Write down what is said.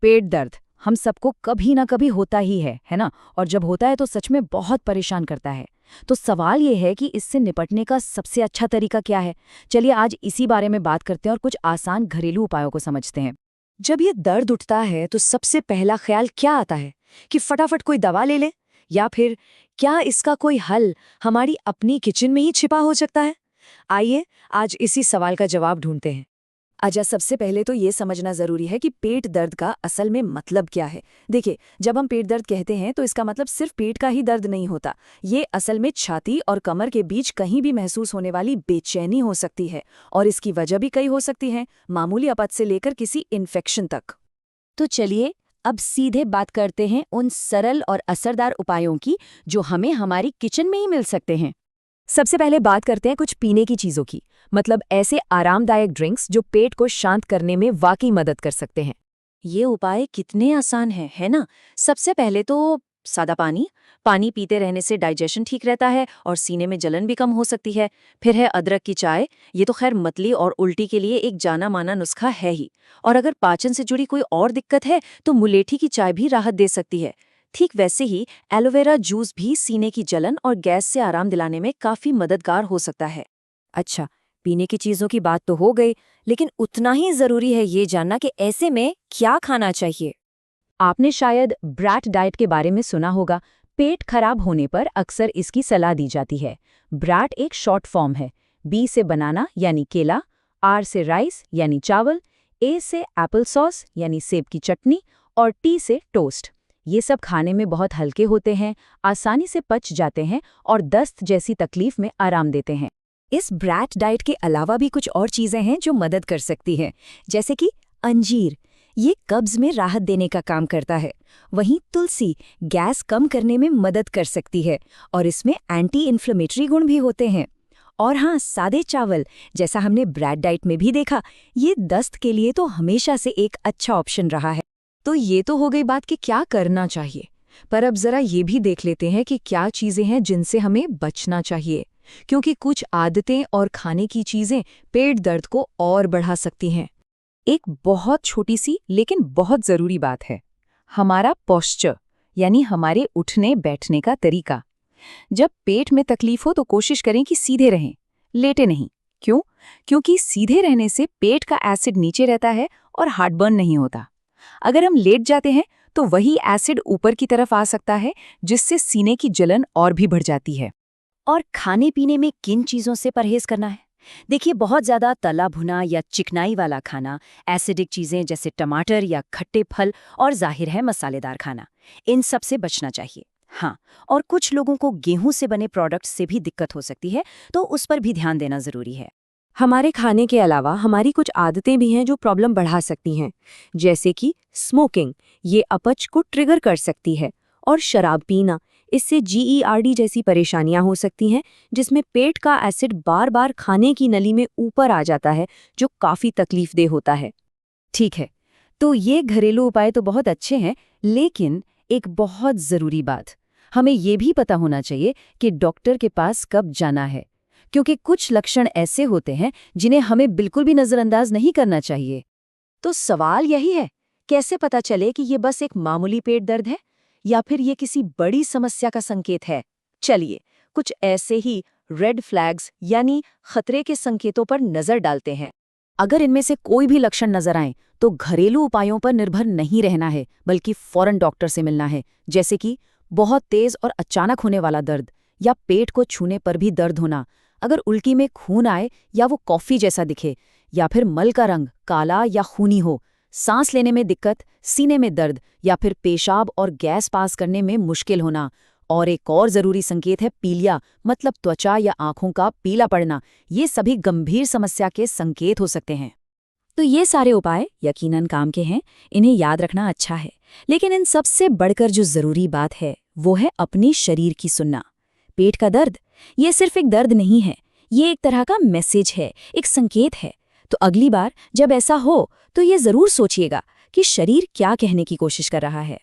पेट दर्द हम सबको कभी ना कभी होता ही है ना? और जब होता है तो सच में बहुत परेशान करता है। तो सवाल ये है कि इससे निपटने का सबसे अच्छा तरीका क्या है? चलिए आज इसी बारे में बात करते हैं और कुछ आसान घरेलू उपायों को समझते हैं। जब ये दर्द उठता है तो सबसे पहला ख्याल क्या आता है कि फटाफट कोई दवा ले ले, या फिर क्या इसका कोई हल हमारी अपनी किचन में ही छिपा हो सकता है? आइए आज इसी सवाल का जवाब ढूंढते हैं। अच्छा, सबसे पहले तो ये समझना जरूरी है कि पेट दर्द का असल में मतलब क्या है। देखिए, जब हम पेट दर्द कहते हैं तो इसका मतलब सिर्फ पेट का ही दर्द नहीं होता। ये असल में छाती और कमर के बीच कहीं भी महसूस होने वाली बेचैनी हो सकती है, और इसकी वजह भी कई हो सकती है, मामूली अपच से लेकर किसी इन्फेक्शन तक। तो चलिए अब सीधे बात करते हैं उन सरल और असरदार उपायों की जो हमें हमारी किचन में ही मिल सकते हैं। सबसे पहले बात करते हैं कुछ पीने की चीज़ों की, मतलब ऐसे आरामदायक ड्रिंक्स जो पेट को शांत करने में वाकई मदद कर सकते हैं। ये उपाय कितने आसान हैं, है ना? सबसे पहले तो सादा पानी। पानी पीते रहने से डाइजेशन ठीक रहता है और सीने में जलन भी कम हो सकती है। फिर है अदरक की चाय। ये तो खैर मतली और उल्टी के लिए एक जाना माना नुस्खा है ही। और अगर पाचन से जुड़ी कोई और दिक्कत है तो मुलेठी की चाय भी राहत दे सकती है। ठीक वैसे ही एलोवेरा जूस भी सीने की जलन और गैस से आराम दिलाने में काफी मददगार हो सकता है। अच्छा, पीने की चीज़ों की बात तो हो गई, लेकिन उतना ही ज़रूरी है ये जानना कि ऐसे में क्या खाना चाहिए। आपने शायद ब्रैट डाइट के बारे में सुना होगा। पेट खराब होने पर अक्सर इसकी सलाह दी जाती है। ब्रैट एक शॉर्ट फॉर्म है। बी से बनाना यानी केला, आर से राइस यानी चावल, ए से एप्पल सॉस यानी सेब की चटनी, और टी से टोस्ट। ये सब खाने में बहुत हल्के होते हैं, आसानी से पच जाते हैं और दस्त जैसी तकलीफ में आराम देते हैं। इस ब्रैट डाइट के अलावा भी कुछ और चीज़ें हैं जो मदद कर सकती हैं, जैसे कि अंजीर। ये कब्ज में राहत देने का काम करता है। वहीं तुलसी गैस कम करने में मदद कर सकती है और इसमें एंटी इन्फ्लेमेटरी गुण भी होते हैं। और हाँ, सादे चावल, जैसा हमने ब्रैट डाइट में भी देखा, ये दस्त के लिए तो हमेशा से एक अच्छा ऑप्शन रहा है। तो ये तो हो गई बात कि क्या करना चाहिए, पर अब जरा ये भी देख लेते हैं कि क्या चीज़ें हैं जिनसे हमें बचना चाहिए, क्योंकि कुछ आदतें और खाने की चीज़ें पेट दर्द को और बढ़ा सकती हैं। एक बहुत छोटी सी लेकिन बहुत ज़रूरी बात है, हमारा पोस्चर, यानी हमारे उठने बैठने का तरीका। जब पेट में तकलीफ हो तो कोशिश करें कि सीधे रहें, लेटे नहीं। क्यों? क्योंकि सीधे रहने से पेट का एसिड नीचे रहता है और हार्टबर्न नहीं होता। अगर हम लेट जाते हैं तो वही एसिड ऊपर की तरफ आ सकता है, जिससे सीने की जलन और भी बढ़ जाती है। और खाने पीने में किन चीज़ों से परहेज करना है? देखिए, बहुत ज़्यादा तला भुना या चिकनाई वाला खाना, एसिडिक चीज़ें जैसे टमाटर या खट्टे फल, और जाहिर है मसालेदार खाना, इन सब से बचना चाहिए। हाँ, और कुछ लोगों को गेहूं से बने प्रोडक्ट्स से भी दिक्कत हो सकती है, तो उस पर भी ध्यान देना ज़रूरी है। हमारे खाने के अलावा हमारी कुछ आदतें भी हैं जो प्रॉब्लम बढ़ा सकती हैं, जैसे कि स्मोकिंग, ये अपच को ट्रिगर कर सकती है, और शराब पीना, इससे GERD जैसी परेशानियां हो सकती हैं, जिसमें पेट का एसिड बार बार खाने की नली में ऊपर आ जाता है, जो काफ़ी तकलीफदेह होता है। ठीक है, तो ये घरेलू उपाय तो बहुत अच्छे हैं, लेकिन एक बहुत ज़रूरी बात, हमें ये भी पता होना चाहिए कि डॉक्टर के पास कब जाना है, क्योंकि कुछ लक्षण ऐसे होते हैं जिन्हें हमें बिल्कुल भी नज़रअंदाज नहीं करना चाहिए। तो सवाल यही है, कैसे पता चले कि ये बस एक मामूली पेट दर्द है या फिर ये किसी बड़ी समस्या का संकेत है? चलिए कुछ ऐसे ही रेड फ्लैग्स यानी खतरे के संकेतों पर नजर डालते हैं। अगर इनमें से कोई भी लक्षण नजर आए तो घरेलू उपायों पर निर्भर नहीं रहना है, बल्कि फौरन डॉक्टर से मिलना है। जैसे कि बहुत तेज और अचानक होने वाला दर्द, या पेट को छूने पर भी दर्द होना, अगर उल्टी में खून आए या वो कॉफी जैसा दिखे, या फिर मल का रंग काला या खूनी हो, सांस लेने में दिक्कत, सीने में दर्द, या फिर पेशाब और गैस पास करने में मुश्किल होना। और एक और जरूरी संकेत है पीलिया, मतलब त्वचा या आंखों का पीला पड़ना। ये सभी गंभीर समस्या के संकेत हो सकते हैं। तो ये सारे उपाय यकीनन काम के हैं, इन्हें याद रखना अच्छा है, लेकिन इन सबसे बढ़कर जो जरूरी बात है वो है अपनी शरीर की सुनना। पेट का दर्द, ये सिर्फ एक दर्द नहीं है, ये एक तरह का मैसेज है, एक संकेत है। तो अगली बार जब ऐसा हो तो ये जरूर सोचिएगा कि शरीर क्या कहने की कोशिश कर रहा है।